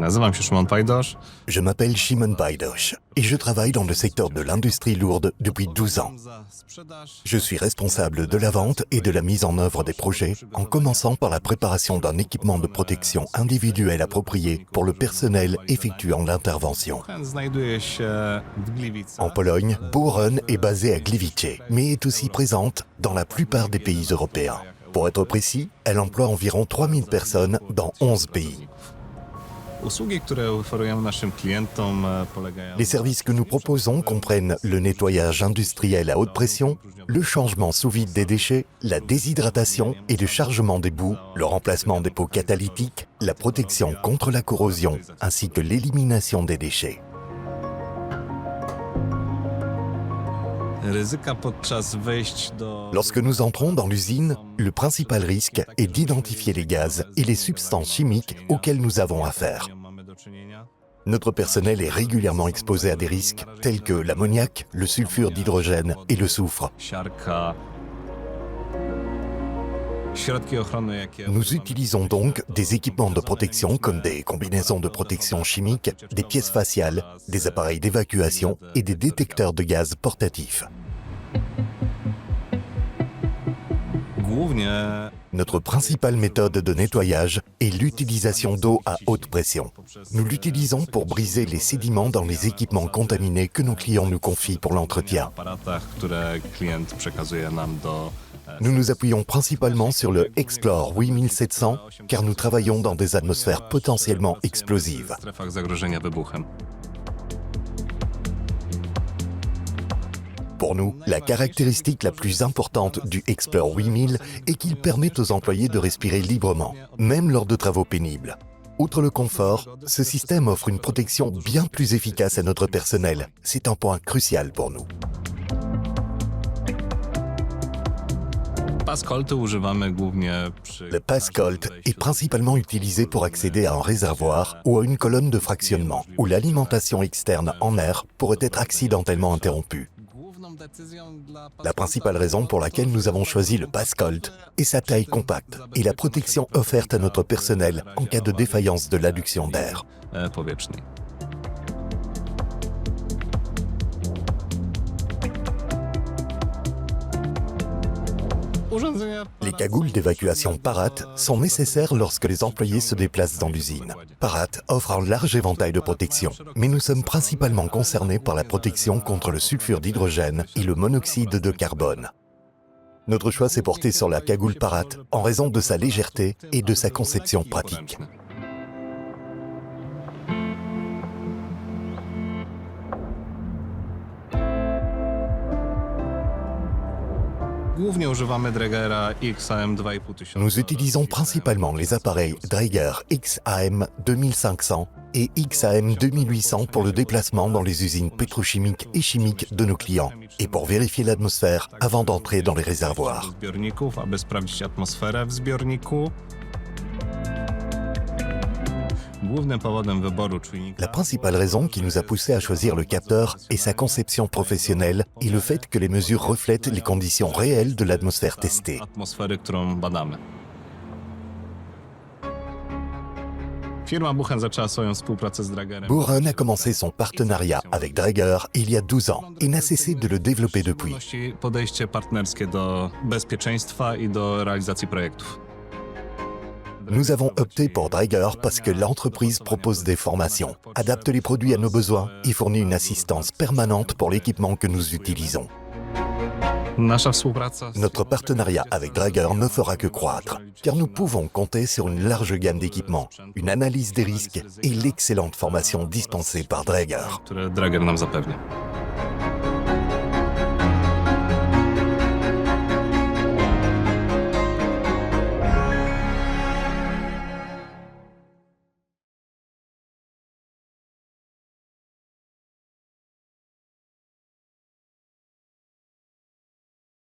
Nazywam się Szymon Pajdosz. Je m'appelle Szymon Pajdosz et je travaille dans le secteur de l'industrie lourde depuis 12 ans. Je suis responsable de la vente et de la mise en œuvre des projets, en commençant par la préparation d'un équipement de protection individuel approprié pour le personnel effectuant l'intervention. Znajduję się w Gliwicach. En Pologne, Buron est basée à Gliwice, mais est aussi présente dans la plupart des pays européens. Pour être précis, elle emploie environ 3000 personnes dans 11 pays. Usługi, które oferujemy naszym klientom, polegają... Les services que nous proposons comprennent le nettoyage industriel à haute pression, le changement sous vide des déchets, la déshydratation et le chargement des boues, le remplacement des pots catalytiques, la protection contre la corrosion, ainsi que l'élimination des déchets. Ryzyka podczas wejść do... Lorsque nous entrons dans l'usine, le principal risque est d'identifier les gaz et les substances chimiques auxquelles nous avons affaire. Notre personnel est régulièrement exposé à des risques tels que l'ammoniac, le sulfure d'hydrogène et le soufre. Siarka. Środki ochrony, jakie... Nous utilisons donc des équipements de protection comme des combinaisons de protection chimique, des pièces faciales, des appareils d'évacuation et des détecteurs de gaz portatifs. Głównie Notre principale méthode de nettoyage est l'utilisation d'eau à haute pression. Nous l'utilisons pour briser les sédiments dans les équipements contaminés que nos clients nous confient pour l'entretien. aparatach, które klient przekazuje nam do... Nous nous appuyons principalement sur le Explore 8700 car nous travaillons dans des atmosphères potentiellement explosives. W strefach zagrożenia wybuchem. Pour nous, la caractéristique la plus importante du Explore 8000 est qu'il permet aux employés de respirer librement, même lors de travaux pénibles. Outre le confort, ce système offre une protection bien plus efficace à notre personnel. C'est un point crucial pour nous. Paskolty używamy głównie przy... Le Pascolt est principalement utilisé pour accéder à un réservoir ou à une colonne de fractionnement, où l'alimentation externe en air pourrait être accidentellement interrompue. Główną decyzją dla La principale raison pour laquelle nous avons choisi le Pascolt est sa taille compacte et la protection offerte à notre personnel en cas de défaillance de l'adduction d'air. powietrznej. Urządzenia Les cagoules d'évacuation Parat sont nécessaires lorsque les employés se déplacent dans l'usine. Parat offre un large éventail de protection, mais nous sommes principalement concernés par la protection contre le sulfure d'hydrogène et le monoxyde de carbone. Notre choix s'est porté sur la cagoule Parat en raison de sa légèreté et de sa conception pratique. Głównie używamy Draegera XAM 2500. Nous utilisons principalement les appareils Draeger XAM 2500 et XAM 2800 pour le déplacement dans les usines pétrochimiques et chimiques de nos clients et pour vérifier l'atmosphère avant d'entrer dans les réservoirs. Zbiorników, aby sprawdzić atmosferę w zbiorniku. Głównym powodem wyboru czujnika La principale raison qui nous a poussé à choisir le capteur est sa conception professionnelle et le fait que les mesures reflètent les conditions réelles de l'atmosphère testée. atmosfery, którą badamy. Firma Buchen zaczęła swoją współpracę z Draegerem. Buron a commencé son partenariat avec Draeger il y a 12 ans et n'a cessé de le développer depuis. Podejście partnerskie do bezpieczeństwa i do realizacji projektów. Nous avons opté pour Draeger parce que l'entreprise propose des formations, adapte les produits à nos besoins et fournit une assistance permanente pour l'équipement que nous utilisons. Nasza współpraca z... Notre partenariat avec Draeger ne fera que croître, car nous pouvons compter sur une large gamme d'équipements, une analyse des risques et l'excellente formation dispensée par Draeger. które Draeger nam zapewnia.